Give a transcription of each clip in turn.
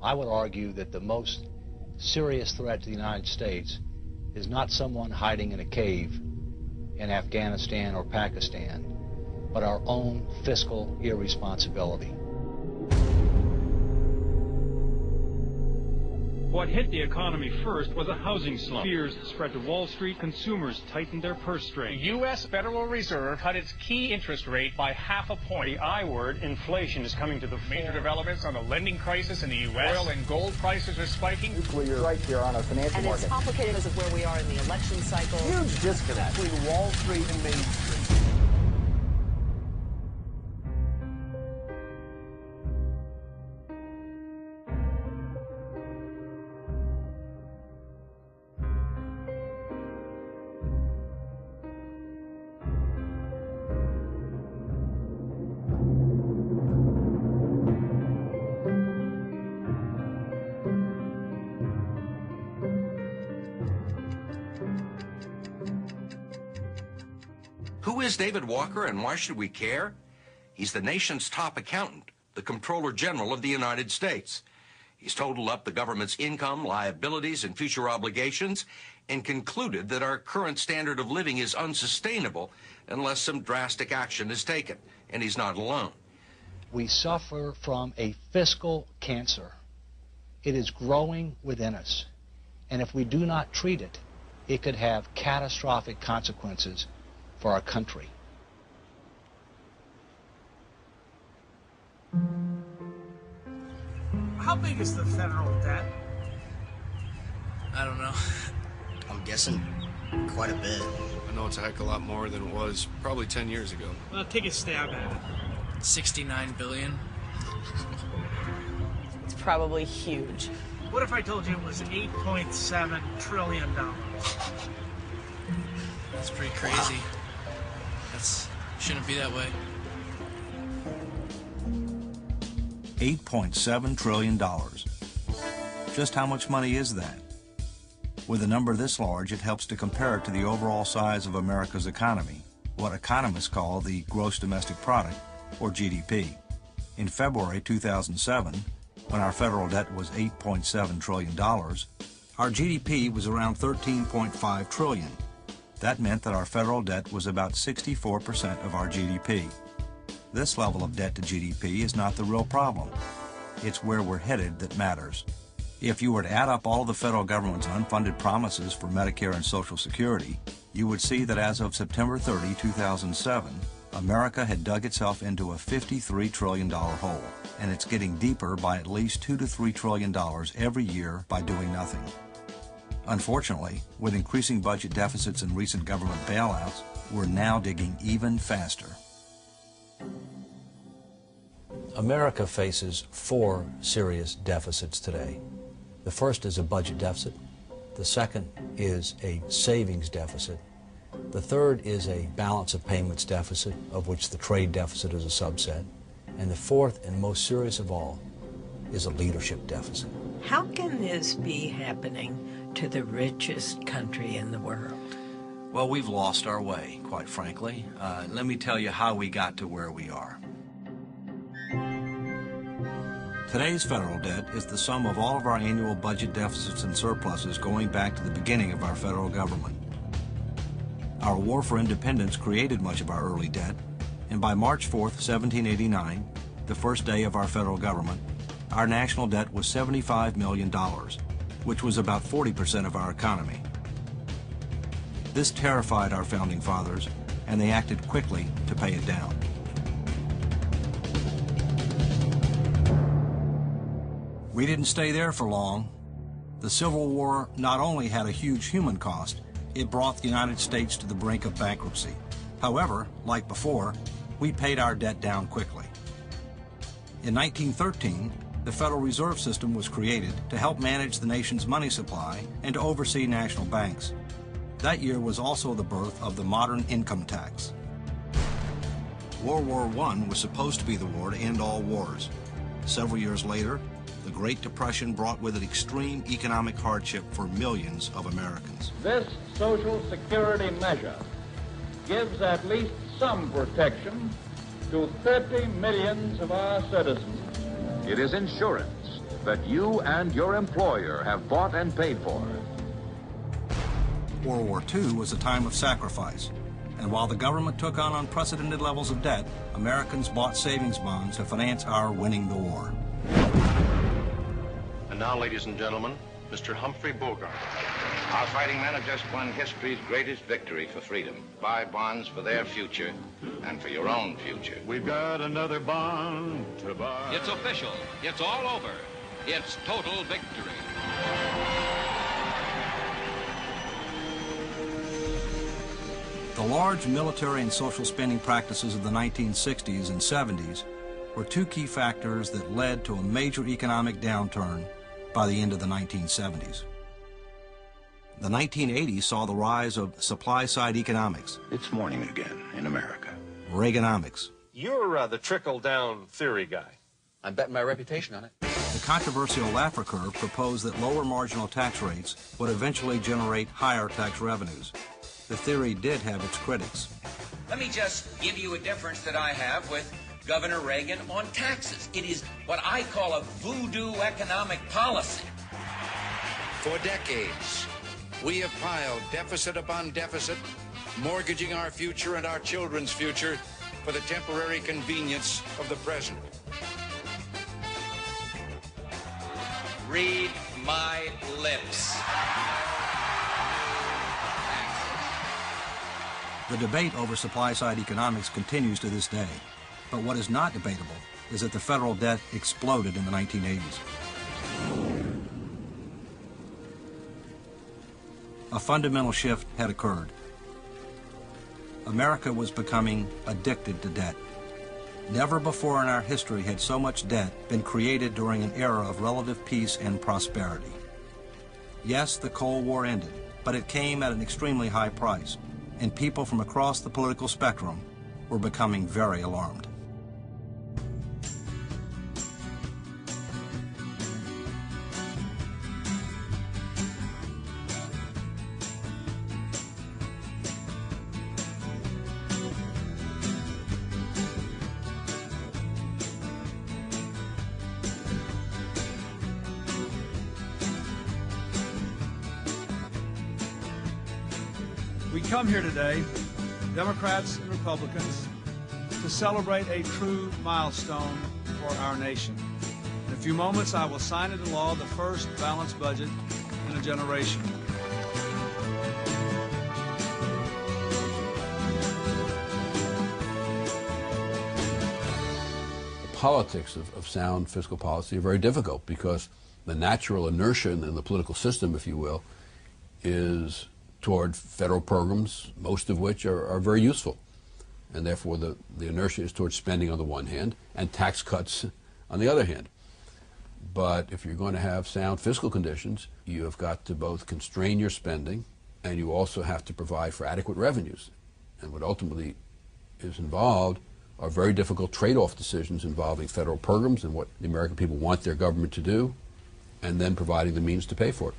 I would argue that the most serious threat to the United States is not someone hiding in a cave in Afghanistan or Pakistan, but our own fiscal irresponsibility. What hit the economy first was a housing slump. Fears spread to Wall Street. Consumers tightened their purse strings. The U.S. Federal Reserve cut its key interest rate by 0.5 point. The I word, inflation, is coming to the Major fore. developments on the lending crisis in the U.S. Oil and gold prices are spiking. Nuclear right here on our financial and market. it's complicated because of where we are in the election cycle. Huge disconnect between Wall Street and Main Street. Who is David Walker and why should we care? He's the nation's top accountant, the Comptroller General of the United States. He's totaled up the government's income, liabilities, and future obligations and concluded that our current standard of living is unsustainable unless some drastic action is taken. And he's not alone. We suffer from a fiscal cancer. It is growing within us. And if we do not treat it, it could have catastrophic consequences for our country. How big is the federal debt? I don't know. I'm guessing quite a bit. I know it's a heck of a lot more than it was probably 10 years ago. Well, take a stab at it. 69 billion. It's probably huge. What if I told you it was $8.7 trillion? That's pretty crazy. Wow. Shouldn't be that way. $8.7 trillion. Just how much money is that? With a number this large, it helps to compare it to the overall size of America's economy, what economists call the gross domestic product, or GDP. In February 2007, when our federal debt was $8.7 trillion, our GDP was around $13.5 trillion. That meant that our federal debt was about 64% of our GDP. This level of debt to GDP is not the real problem. It's where we're headed that matters. If you were to add up all of the federal government's unfunded promises for Medicare and Social Security, you would see that as of September 30, 2007, America had dug itself into a $53 trillion hole, and it's getting deeper by at least $2 to $3 trillion every year by doing nothing. Unfortunately, with increasing budget deficits and recent government bailouts, we're now digging even faster. America faces 4 serious deficits today. The first is a budget deficit. The second is a savings deficit. The third is a balance of payments deficit, of which the trade deficit is a subset. And the fourth and most serious of all is a leadership deficit. How can this be happening to the richest country in the world? Well, we've lost our way, quite frankly. Let me tell you how we got to where we are. Today's federal debt is the sum of all of our annual budget deficits and surpluses going back to the beginning of our federal government. Our war for independence created much of our early debt, and by March 4th, 1789, the first day of our federal government, our national debt was $75 million, which was about 40% of our economy. This terrified our founding fathers, and they acted quickly to pay it down. We didn't stay there for long. The Civil War not only had a huge human cost, it brought the United States to the brink of bankruptcy. However, like before, we paid our debt down quickly. In 1913, the Federal Reserve System was created to help manage the nation's money supply and to oversee national banks. That year was also the birth of the modern income tax. World War I was supposed to be the war to end all wars. Several years later, the Great Depression brought with it extreme economic hardship for millions of Americans. This Social Security measure gives at least some protection to 30 million of our citizens. It is insurance that you and your employer have bought and paid for. World War II was a time of sacrifice, and while the government took on unprecedented levels of debt, Americans bought savings bonds to finance our winning the war. And now, ladies and gentlemen, Mr. Humphrey Bogart. Our fighting men have just won history's greatest victory for freedom. Buy bonds for their future and for your own future. We've got another bond to buy. It's official. It's all over. It's total victory. The large military and social spending practices of the 1960s and 70s were two key factors that led to a major economic downturn by the end of the 1970s. The 1980s saw the rise of supply-side economics. It's morning again in America. Reaganomics. You're the trickle-down theory guy. I'm betting my reputation on it. The controversial Laffer curve proposed that lower marginal tax rates would eventually generate higher tax revenues. The theory did have its critics. Let me just give you a difference that I have with Governor Reagan on taxes. It is what I call a voodoo economic policy. For decades, we have piled deficit upon deficit, mortgaging our future and our children's future for the temporary convenience of the present. Read my lips. The debate over supply-side economics continues to this day. But what is not debatable is that the federal debt exploded in the 1980s. A fundamental shift had occurred. America was becoming addicted to debt. Never before in our history had so much debt been created during an era of relative peace and prosperity. Yes, the Cold War ended, but it came at an extremely high price, and people from across the political spectrum were becoming very alarmed. We come here today, Democrats and Republicans, to celebrate a true milestone for our nation. In a few moments, I will sign into law the first balanced budget in a generation. The politics of sound fiscal policy are very difficult because the natural inertia in the political system, if you will, is toward federal programs, most of which are very useful. And therefore the inertia is towards spending on the one hand and tax cuts on the other hand. But if you're going to have sound fiscal conditions, you have got to both constrain your spending and you also have to provide for adequate revenues. And what ultimately is involved are very difficult trade-off decisions involving federal programs and what the American people want their government to do, and then providing the means to pay for it.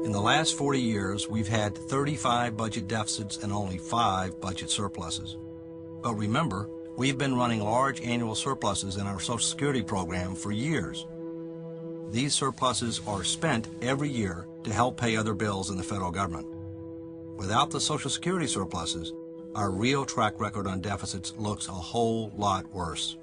In the last 40 years, we've had 35 budget deficits and only 5 budget surpluses. But remember, we've been running large annual surpluses in our Social Security program for years. These surpluses are spent every year to help pay other bills in the federal government. Without the Social Security surpluses, our real track record on deficits looks a whole lot worse.